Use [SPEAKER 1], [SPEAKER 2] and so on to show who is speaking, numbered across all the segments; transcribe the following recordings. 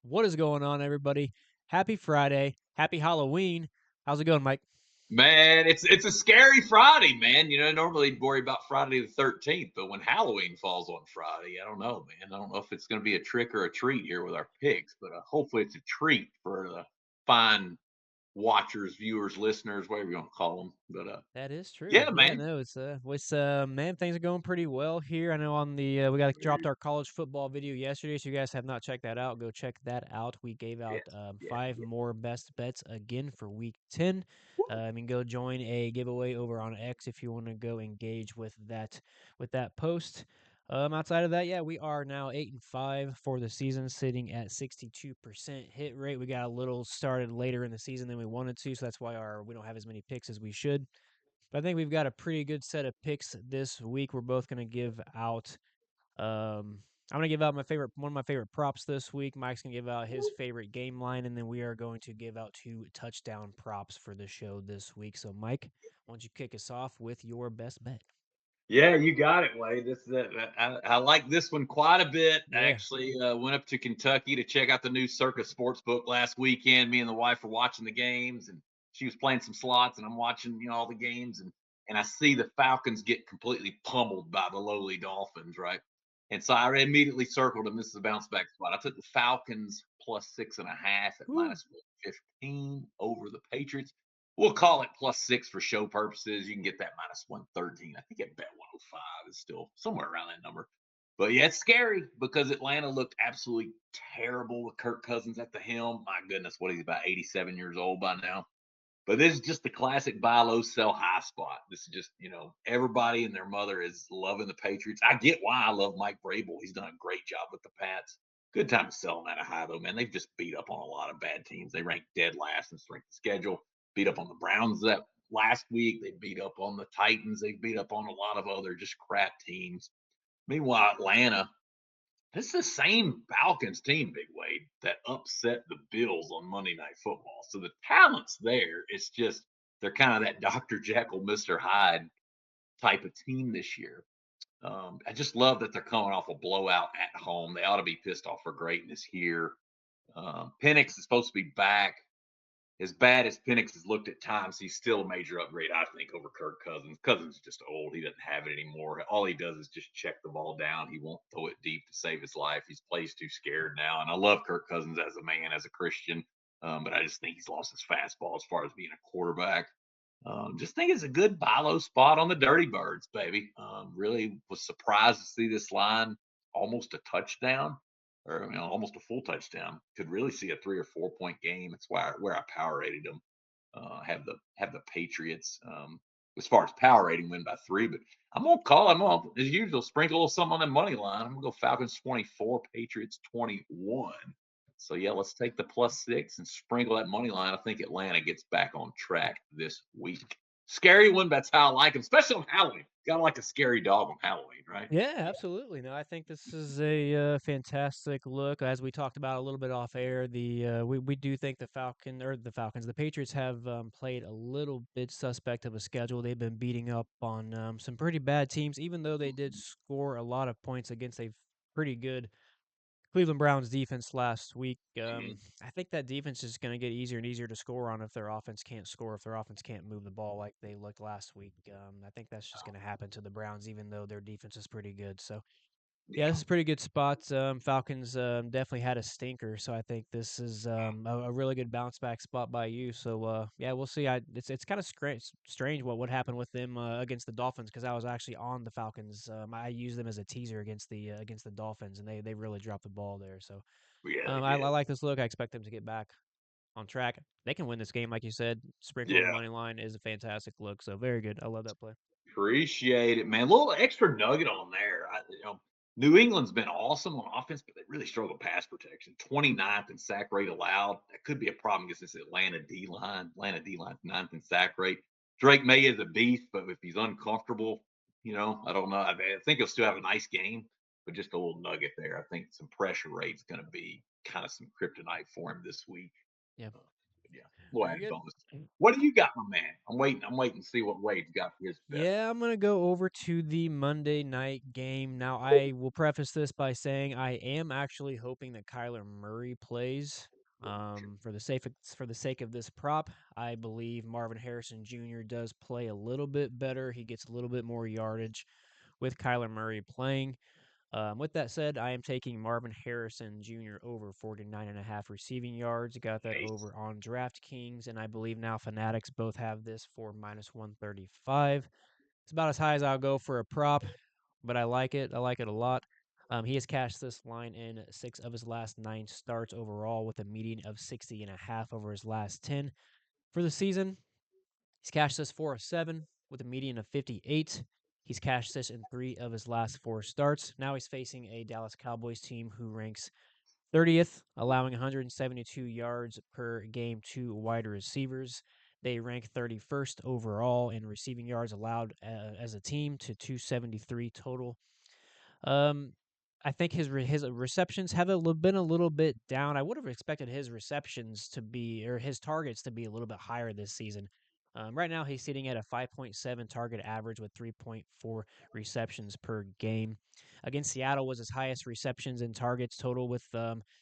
[SPEAKER 1] What is going on, everybody? Happy Friday. Happy Halloween. How's it going, Mike?
[SPEAKER 2] Man, it's a scary Friday, man. Normally worry about Friday the 13th, but when Halloween falls on Friday, I don't know, man. I don't know if it's going to be a trick or a treat here with our picks, but hopefully it's a treat for the fine watchers, viewers, listeners, whatever you want to call them. But
[SPEAKER 1] That is true.
[SPEAKER 2] yeah,
[SPEAKER 1] Yeah,
[SPEAKER 2] man.
[SPEAKER 1] no, man, things are going pretty well here. I know on the we got dropped our college football video yesterday, so you guys have not checked that out. Go check that out. We gave
[SPEAKER 2] Yeah,
[SPEAKER 1] out
[SPEAKER 2] yeah,
[SPEAKER 1] five
[SPEAKER 2] yeah.
[SPEAKER 1] more best bets again for week 10. I mean, go join a giveaway over on X if you want to go engage with that post. Outside of that, yeah, we are now 8-5 for the season, sitting at 62% hit rate. We got a little started later in the season than we wanted to, so that's why we don't have as many picks as we should. But I think we've got a pretty good set of picks this week. We're both going to give out. I'm going to give out one of my favorite props this week. Mike's going to give out his favorite game line, and then we are going to give out 2 touchdown props for the show this week. So, Mike, why don't you kick us off with your best bet?
[SPEAKER 2] Yeah, you got it, Wade. This is it. I like this one quite a bit. I
[SPEAKER 1] Yeah.
[SPEAKER 2] actually went up to Kentucky to check out the new Circus Sportsbook last weekend. Me and the wife were watching the games, and she was playing some slots, and I'm watching, all the games, and I see the Falcons get completely pummeled by the lowly Dolphins, right? And so I immediately circled them. This is a bounce back spot. I took the Falcons plus 6.5 at
[SPEAKER 1] Woo.
[SPEAKER 2] minus 15 over the Patriots. We'll call it +6 for show purposes. You can get that -113. I think at bet 105 is still somewhere around that number. But yeah, it's scary because Atlanta looked absolutely terrible with Kirk Cousins at the helm. My goodness, what he's about 87 years old by now. But this is just the classic buy low, sell high spot. This is just, everybody and their mother is loving the Patriots. I get why I love Mike Vrabel. He's done a great job with the Pats. Good time to sell them at a high, though, man. They've just beat up on a lot of bad teams. They rank dead last in strength of schedule, beat up on the Browns that last week. They beat up on the Titans. They beat up on a lot of other just crap teams. Meanwhile, Atlanta, this is the same Falcons team, Big Wade, that upset the Bills on Monday Night Football. So the talent's there. It's just they're kind of that Dr. Jekyll, Mr. Hyde type of team this year. I just love that they're coming off a blowout at home. They ought to be pissed off for greatness here. Penix is supposed to be back. As bad as Penix has looked at times, he's still a major upgrade, I think, over Kirk Cousins. Cousins is just old. He doesn't have it anymore. All he does is just check the ball down. He won't throw it deep to save his life. He's plays too scared now. And I love Kirk Cousins as a man, as a Christian. But I just think he's lost his fastball as far as being a quarterback. Just think it's a good buy low spot on the Dirty Birds, baby. Really was surprised to see this line almost a touchdown or almost a full touchdown. Could really see a 3 or 4 point game. That's where I power rated them. Have the Patriots as far as power rating win by 3, but I'm gonna call. I'm gonna as usual sprinkle a little something on the money line. I'm gonna go Falcons 24, Patriots 21. So yeah, let's take the +6 and sprinkle that money line. I think Atlanta gets back on track this week. Scary one, that's how I like them, especially on Halloween. Gotta like a scary dog on Halloween, right?
[SPEAKER 1] Yeah, absolutely. No, I think this is a fantastic look. As we talked about a little bit off air, we do think the Patriots have played a little bit suspect of a schedule. They've been beating up on some pretty bad teams, even though they did score a lot of points against a pretty good Cleveland Browns defense last week.
[SPEAKER 2] Mhm.
[SPEAKER 1] I think that defense is going to get easier and easier to score on if their offense can't score, if their offense can't move the ball like they looked last week. I think that's just going to happen to the Browns, even though their defense is pretty good. So yeah,
[SPEAKER 2] Yeah.
[SPEAKER 1] this is a pretty good spot. Falcons definitely had a stinker, so I think this is a really good bounce back spot by you. So yeah, we'll see. It's kind of strange what would happen with them against the Dolphins because I was actually on the Falcons. I used them as a teaser against the Dolphins, and they really dropped the ball there. So
[SPEAKER 2] Yeah, they
[SPEAKER 1] I
[SPEAKER 2] did.
[SPEAKER 1] like this look. I expect them to get back on track. They can win this game, like you said. Sprinkle on the
[SPEAKER 2] Yeah.
[SPEAKER 1] money line is a fantastic look. So very good. I love that play.
[SPEAKER 2] Appreciate it, man. A little extra nugget on there. New England's been awesome on offense, but they really struggle pass protection. 29th in sack rate allowed. That could be a problem against this Atlanta D line. Atlanta D line's ninth in sack rate. Drake May is a beast, but if he's uncomfortable, I don't know. I think he'll still have a nice game, but just a little nugget there. I think some pressure rate's going to be kind of some kryptonite for him this week.
[SPEAKER 1] Yeah.
[SPEAKER 2] Yeah, little
[SPEAKER 1] Very
[SPEAKER 2] added
[SPEAKER 1] good.
[SPEAKER 2] bonus. What do you got, my man? I'm waiting. I'm waiting to see what Wade's got for his bet.
[SPEAKER 1] Yeah, I'm gonna go over to the Monday night game. Now, I will preface this by saying I am actually hoping that Kyler Murray plays. For the sake of this prop, I believe Marvin Harrison Jr. does play a little bit better. He gets a little bit more yardage with Kyler Murray playing. With that said, I am taking Marvin Harrison Jr. over 49.5 receiving yards. Got that
[SPEAKER 2] Nice.
[SPEAKER 1] over on DraftKings, and I believe now Fanatics both have this for minus 135. It's about as high as I'll go for a prop, but I like it. I like it a lot. He has cashed this line in 6 of his last 9 starts overall with a median of 60.5 over his last 10. For the season, he's cashed this 4 of 7 with a median of 58. He's cashed this in 3 of his last 4 starts. Now he's facing a Dallas Cowboys team who ranks 30th, allowing 172 yards per game to wide receivers. They rank 31st overall in receiving yards allowed as a team to 273 total. Um, I think his receptions have been a little bit down. I would have expected his receptions to be or his targets to be a little bit higher this season. Right now, he's sitting at a 5.7 target average with 3.4 receptions per game. Against Seattle was his highest receptions and targets total with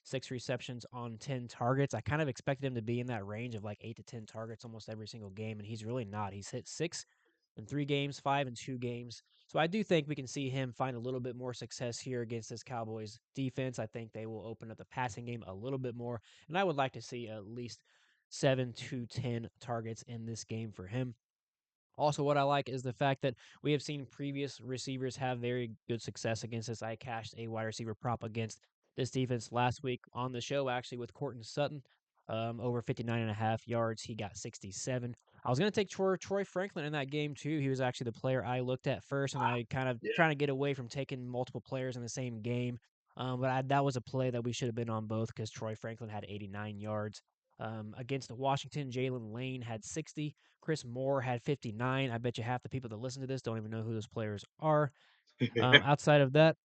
[SPEAKER 1] 6 receptions on 10 targets. I kind of expected him to be in that range of like 8 to 10 targets almost every single game, and he's really not. He's hit 6 in 3 games, 5 in 2 games. So I do think we can see him find a little bit more success here against this Cowboys defense. I think they will open up the passing game a little bit more, and I would like to see at least 7 to 10 targets in this game for him. Also, what I like is the fact that we have seen previous receivers have very good success against this. I cashed a wide receiver prop against this defense last week on the show, actually, with Cortland Sutton. Over 59.5 yards. He got 67. I was going to take Troy Franklin in that game, too. He was actually the player I looked at first, and I kind of
[SPEAKER 2] Yeah.
[SPEAKER 1] trying to get away from taking multiple players in the same game. That was a play that we should have been on both because Troy Franklin had 89 yards. Against Washington, Jalen Lane had 60. Chris Moore had 59. I bet you half the people that listen to this don't even know who those players are. Outside of that,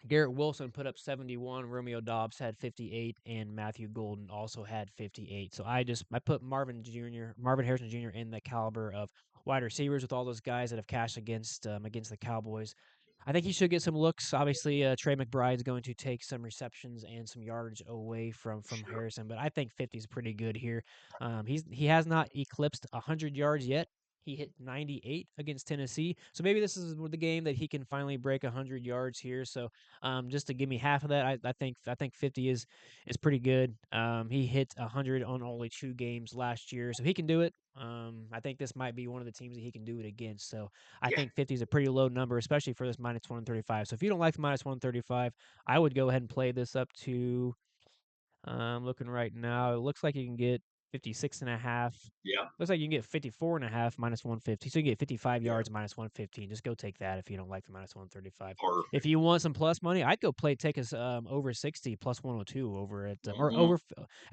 [SPEAKER 1] Garrett Wilson put up 71. Romeo Dobbs had 58, and Matthew Golden also had 58. So I put Marvin Harrison Jr. in the caliber of wide receivers with all those guys that have cashed against the Cowboys. I think he should get some looks. Obviously, Trey McBride's going to take some receptions and some yardage away from
[SPEAKER 2] Sure.
[SPEAKER 1] Harrison, but I think 50 is pretty good here. He has not eclipsed 100 yards yet. He hit 98 against Tennessee, so maybe this is the game that he can finally break 100 yards here. So just to give me half of that, I think 50 is pretty good. He hit 100 on only 2 games last year, so he can do it. I think this might be one of the teams that he can do it against. So I
[SPEAKER 2] Yeah.
[SPEAKER 1] think 50 is a pretty low number, especially for this minus 135. So if you don't like the minus 135, I would go ahead and play this up to. Looking right now, it looks like you can get 56.5.
[SPEAKER 2] Yeah.
[SPEAKER 1] Looks like you can get 54.5 minus 150. So you can get 55
[SPEAKER 2] Yeah.
[SPEAKER 1] yards minus 115. Just go take that if you don't like the minus 135. If
[SPEAKER 2] Perfect.
[SPEAKER 1] you want some plus money, I'd go take us over 60 plus 102 over at or
[SPEAKER 2] Hmm.
[SPEAKER 1] over.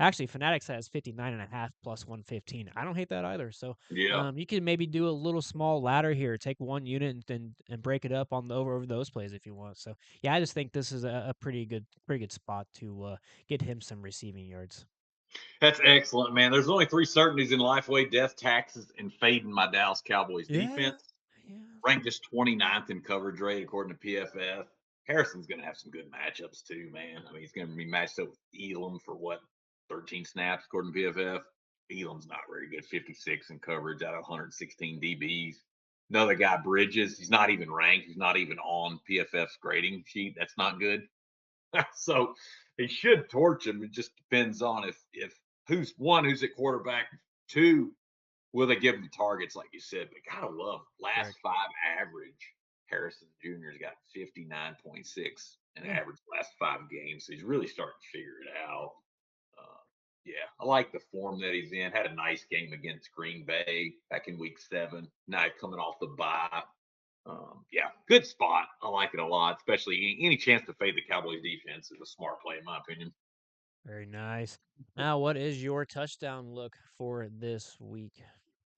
[SPEAKER 1] Actually, Fanatics has 59.5 plus 115. I don't hate that either. So
[SPEAKER 2] Yeah.
[SPEAKER 1] you can maybe do a little small ladder here. Take one unit and break it up on the over those plays if you want. So yeah, I just think this is a pretty good spot to get him some receiving yards.
[SPEAKER 2] That's excellent, man. There's only three certainties in life: way, death, taxes, and fading my Dallas Cowboys
[SPEAKER 1] Yeah,
[SPEAKER 2] defense.
[SPEAKER 1] yeah.
[SPEAKER 2] Ranked just 29th in coverage rate according to PFF. Harrison's going to have some good matchups too, man. I mean, he's going to be matched up with Elam for what, 13 snaps according to PFF. Elam's not very good, 56 in coverage out of 116 DBs. Another guy, Bridges, he's not even ranked. He's not even on PFF's grading sheet. That's not good. So he should torch him. It just depends on if who's at quarterback, two, will they give him the targets like you said? But gotta love last
[SPEAKER 1] Correct.
[SPEAKER 2] five average. Harrison Jr.'s got 59.6 and
[SPEAKER 1] Yeah.
[SPEAKER 2] average last 5 games. So he's really starting to figure it out. Uh, yeah, I like the form that he's in. Had a nice game against Green Bay back in week 7. Now coming off the bye. Yeah, good spot. I like it a lot, especially any chance to fade the Cowboys defense is a smart play in my opinion.
[SPEAKER 1] Very nice. Now, what is your touchdown look for this week?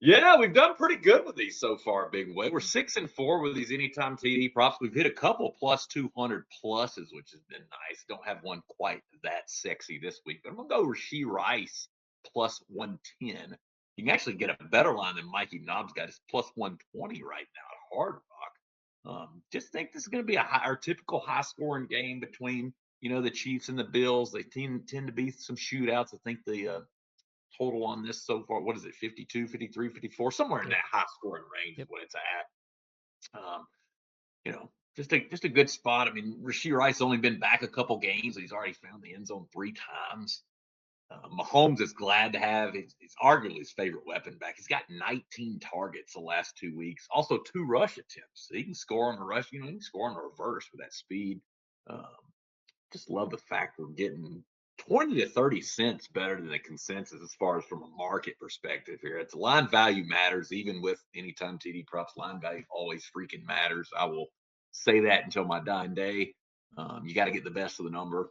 [SPEAKER 2] Yeah, we've done pretty good with these so far, Big Way. We're 6-4 with these anytime TD props. We've hit a couple plus 200 pluses, which has been nice. Don't have one quite that sexy this week, but I'm gonna go Rasheed Rice plus 110. You can actually get a better line than Mikey Knobs got. It's plus 120 right now at Hard Rock. Just think this is going to be our typical high scoring game between the Chiefs and the Bills. They tend to be some shootouts. I think the total on this so far, what is it, 52, 53, 54, somewhere in
[SPEAKER 1] Yep.
[SPEAKER 2] that high scoring range is
[SPEAKER 1] Yep.
[SPEAKER 2] what it's at. Um, just a good spot. I mean, Rasheed Rice only been back a couple games, and he's already found the end zone 3 times. Mahomes is glad to have it's arguably his favorite weapon back. He's got 19 targets the last 2 weeks. Also, 2 rush attempts. So he can score on the rush. He can score on the reverse with that speed. Um, just love the fact we're getting 20 to 30 cents better than the consensus as far as from a market perspective here. It's line value matters, even with anytime TD props. Line value always freaking matters. I will say that until my dying day. You got to get the best of the number.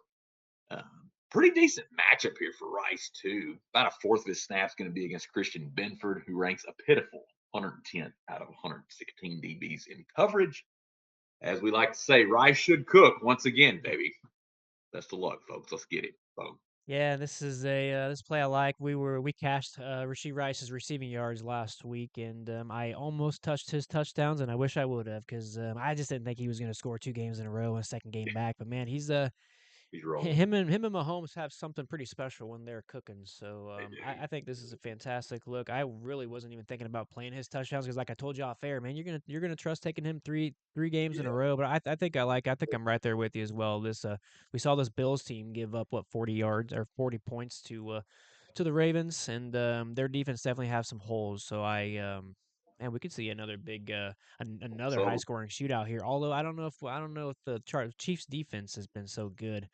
[SPEAKER 2] Pretty decent matchup here for Rice, too. About a fourth of his snaps going to be against Christian Benford, who ranks a pitiful 110th out of 116 DBs in coverage. As we like to say, Rice should cook once again, baby. Best of luck, folks. Let's get it. Boom.
[SPEAKER 1] Yeah, this is a this play I like. We cashed Rasheed Rice's receiving yards last week, and I almost touched his touchdowns, and I wish I would have because I just didn't think he was going to score 2 games in a row and a second game back. But man, he's
[SPEAKER 2] He's rolling.
[SPEAKER 1] him and Mahomes have something pretty special when they're cooking. So
[SPEAKER 2] They
[SPEAKER 1] I think this is a fantastic look. I really wasn't even thinking about playing his touchdowns because, like I told you off air, man, you're gonna trust taking him three
[SPEAKER 2] do.
[SPEAKER 1] games in
[SPEAKER 2] Yeah.
[SPEAKER 1] a row. But I think I'm right there with you as well. This we saw this Bills team give up 40 yards or 40 points to the Ravens, and their defense definitely have some holes. So man, we could see another big, another high
[SPEAKER 2] So,
[SPEAKER 1] scoring shootout here. Although I don't know if the Chiefs defense has been so good.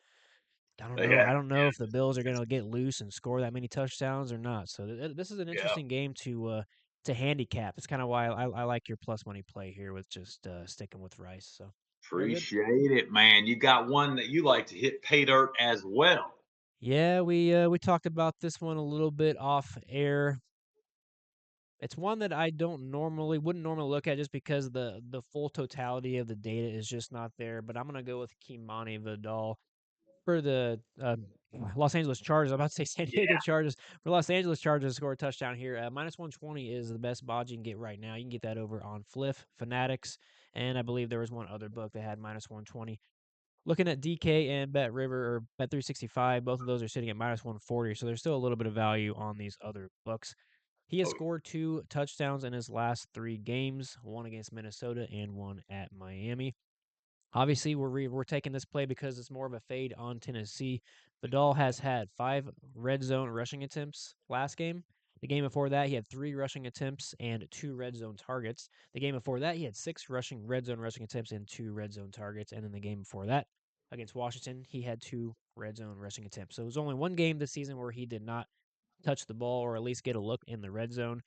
[SPEAKER 1] I don't
[SPEAKER 2] they
[SPEAKER 1] know.
[SPEAKER 2] have,
[SPEAKER 1] I don't know if the
[SPEAKER 2] yeah,
[SPEAKER 1] Bills are going to get loose and score that many touchdowns or not. So this is an
[SPEAKER 2] yeah.
[SPEAKER 1] interesting game to handicap. It's kind of why I like your plus money play here with just sticking with Rice. So very good.
[SPEAKER 2] Appreciate it, man. You got one that you like to hit pay dirt as well.
[SPEAKER 1] Yeah, we talked about this one a little bit off air. It's one that I wouldn't normally look at just because the full totality of the data is just not there. But I'm gonna go with Kimani Vidal for the Los Angeles Chargers. I'm about to say San Diego
[SPEAKER 2] Yeah.
[SPEAKER 1] Chargers. For Los Angeles Chargers to score a touchdown here, minus 120 is the best odds you can get right now. You can get that over on Fliff, Fanatics, and I believe there was one other book that had minus 120. Looking at DK and Bet River or Bet 365, both of those are sitting at minus 140, so there's still a little bit of value on these other books. He has
[SPEAKER 2] Oh,
[SPEAKER 1] scored 2 touchdowns in his last 3 games, one against Minnesota and one at Miami. Obviously, we're taking this play because it's more of a fade on Tennessee. Vidal has had 5 red zone rushing attempts last game. The game before that, he had 3 rushing attempts and 2 red zone targets. The game before that, he had 6 red zone rushing attempts and 2 red zone targets. And then the game before that, against Washington, he had 2 red zone rushing attempts. So it was only one game this season where he did not touch the ball or at least get a look in the red zone.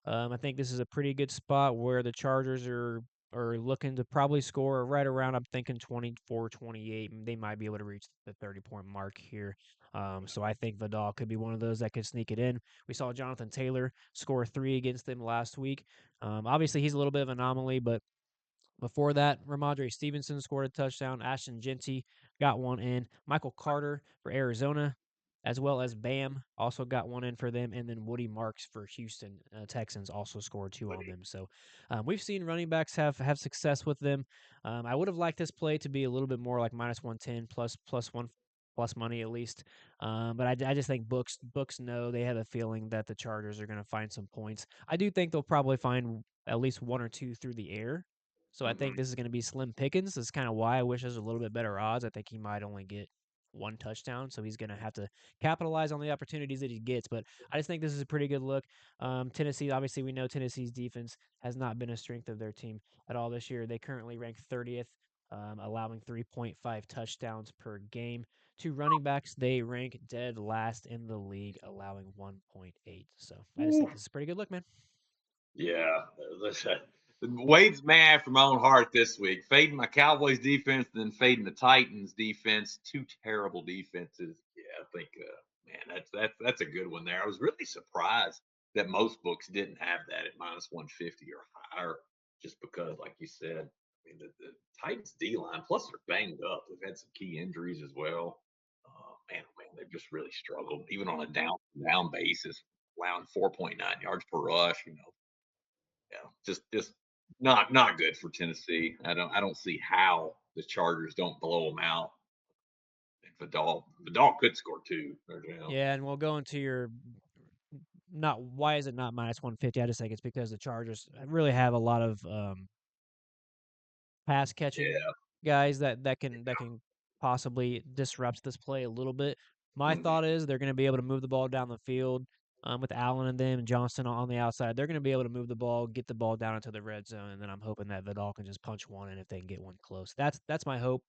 [SPEAKER 1] I think this is a pretty good spot where the Chargers are looking to probably score right around, I'm thinking 24, 28. They might be able to reach the 30-point mark here. So I think Vidal could be one of those that could sneak it in. We saw Jonathan Taylor score 3 against them last week. Obviously, he's a little bit of an anomaly, but before that, Ramondre Stevenson scored a touchdown. Ashton Genty got one in. Michael Carter for Arizona, as well as Bam, also got one in for them. And then Woody Marks for Houston Texans also scored 2 on
[SPEAKER 2] buddy.
[SPEAKER 1] them. So we've seen running backs have success with them. I would have liked this play to be a little bit more like minus 110 plus one plus money at least. But I just think books know they have a feeling that the Chargers are going to find some points. I do think they'll probably find at least 1 or 2 through the air. So I think
[SPEAKER 2] Mhm.
[SPEAKER 1] this is going to be slim pickings. That's kind of why I wish there's a little bit better odds. I think he might only get 1 touchdown, so he's going to have to capitalize on the opportunities that he gets. But I just think this is a pretty good look. Tennessee, obviously, we know Tennessee's defense has not been a strength of their team at all this year. They currently rank 30th, allowing 3.5 touchdowns per game. To running backs, they rank dead last in the league, allowing 1.8. So I just think
[SPEAKER 2] Woo.
[SPEAKER 1] this is a pretty good look, man.
[SPEAKER 2] Yeah. Listen, Wade's mad from my own heart this week. Fading my Cowboys defense, then fading the Titans defense. 2 terrible defenses. Yeah, I think, man, that's a good one there. I was really surprised that most books didn't have that at minus 150 or higher, just because, like you said, I mean, the Titans D line, plus they're banged up. They've had some key injuries as well. Man, oh man, they've just really struggled, even on a down basis, allowing 4.9 yards per rush. Yeah, just not good for Tennessee. I don't see how the Chargers don't blow them out. And Vidal could score two.
[SPEAKER 1] Yeah, and we'll go into your not why is it not -150? I just think it's because the Chargers really have a lot of pass catching
[SPEAKER 2] Yeah.
[SPEAKER 1] guys that can possibly disrupt this play a little bit. My thought
[SPEAKER 2] Mhm.
[SPEAKER 1] is they're going to be able to move the ball down the field with Allen and them and Johnston on the outside. They're going to be able to move the ball, get the ball down into the red zone, and then I'm hoping that Vidal can just punch one in if they can get one close. That's my hope.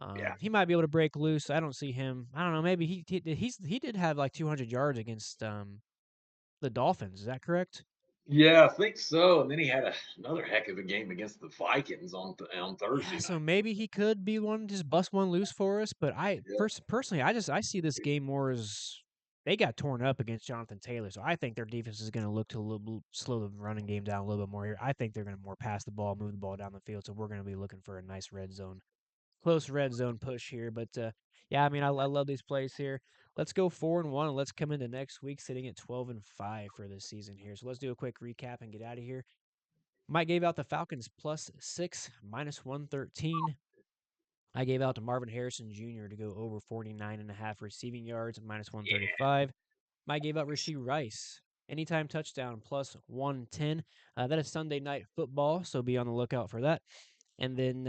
[SPEAKER 2] Yeah.
[SPEAKER 1] He might be able to break loose. I don't see him. I don't know. Maybe he did have like 200 yards against the Dolphins. Is that correct?
[SPEAKER 2] Yeah, I think so. And then he had another heck of a game against the Vikings on
[SPEAKER 1] Yeah,
[SPEAKER 2] Thursday
[SPEAKER 1] so
[SPEAKER 2] night.
[SPEAKER 1] maybe he could be one just bust one loose for us, but I
[SPEAKER 2] Yeah.
[SPEAKER 1] personally I see this game more as they got torn up against Jonathan Taylor, so I think their defense is going to look to a little slow the running game down a little bit more here. I think they're going to more pass the ball, move the ball down the field, so we're going to be looking for a nice red zone, close red zone push here. But yeah, I mean I love these plays here. Let's go 4-1 and let's come into next week sitting at 12-5 for this season here. So let's do a quick recap and get out of here. Mike gave out the Falcons +6, -113. I gave out to Marvin Harrison Jr. to go over 49.5 receiving yards,
[SPEAKER 2] Yeah.
[SPEAKER 1] -135. Mike gave out Rasheed Rice, anytime touchdown, +110. That is Sunday night football, so be on the lookout for that. And then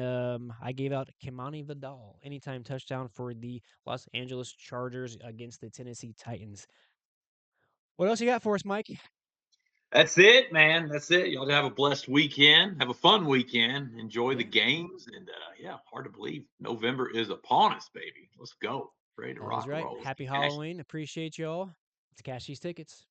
[SPEAKER 1] I gave out Kimani Vidal, anytime touchdown for the Los Angeles Chargers against the Tennessee Titans. What else you got for us, Mike?
[SPEAKER 2] That's it, man. That's it. Y'all have a blessed weekend. Have a fun weekend. Enjoy the
[SPEAKER 1] Yeah,
[SPEAKER 2] games. And yeah, hard to believe November is upon us, baby. Let's go. Ready to
[SPEAKER 1] that is
[SPEAKER 2] rock and
[SPEAKER 1] right.
[SPEAKER 2] roll. Let's
[SPEAKER 1] Happy
[SPEAKER 2] get cash.
[SPEAKER 1] Halloween. Appreciate y'all. Let's cash these tickets.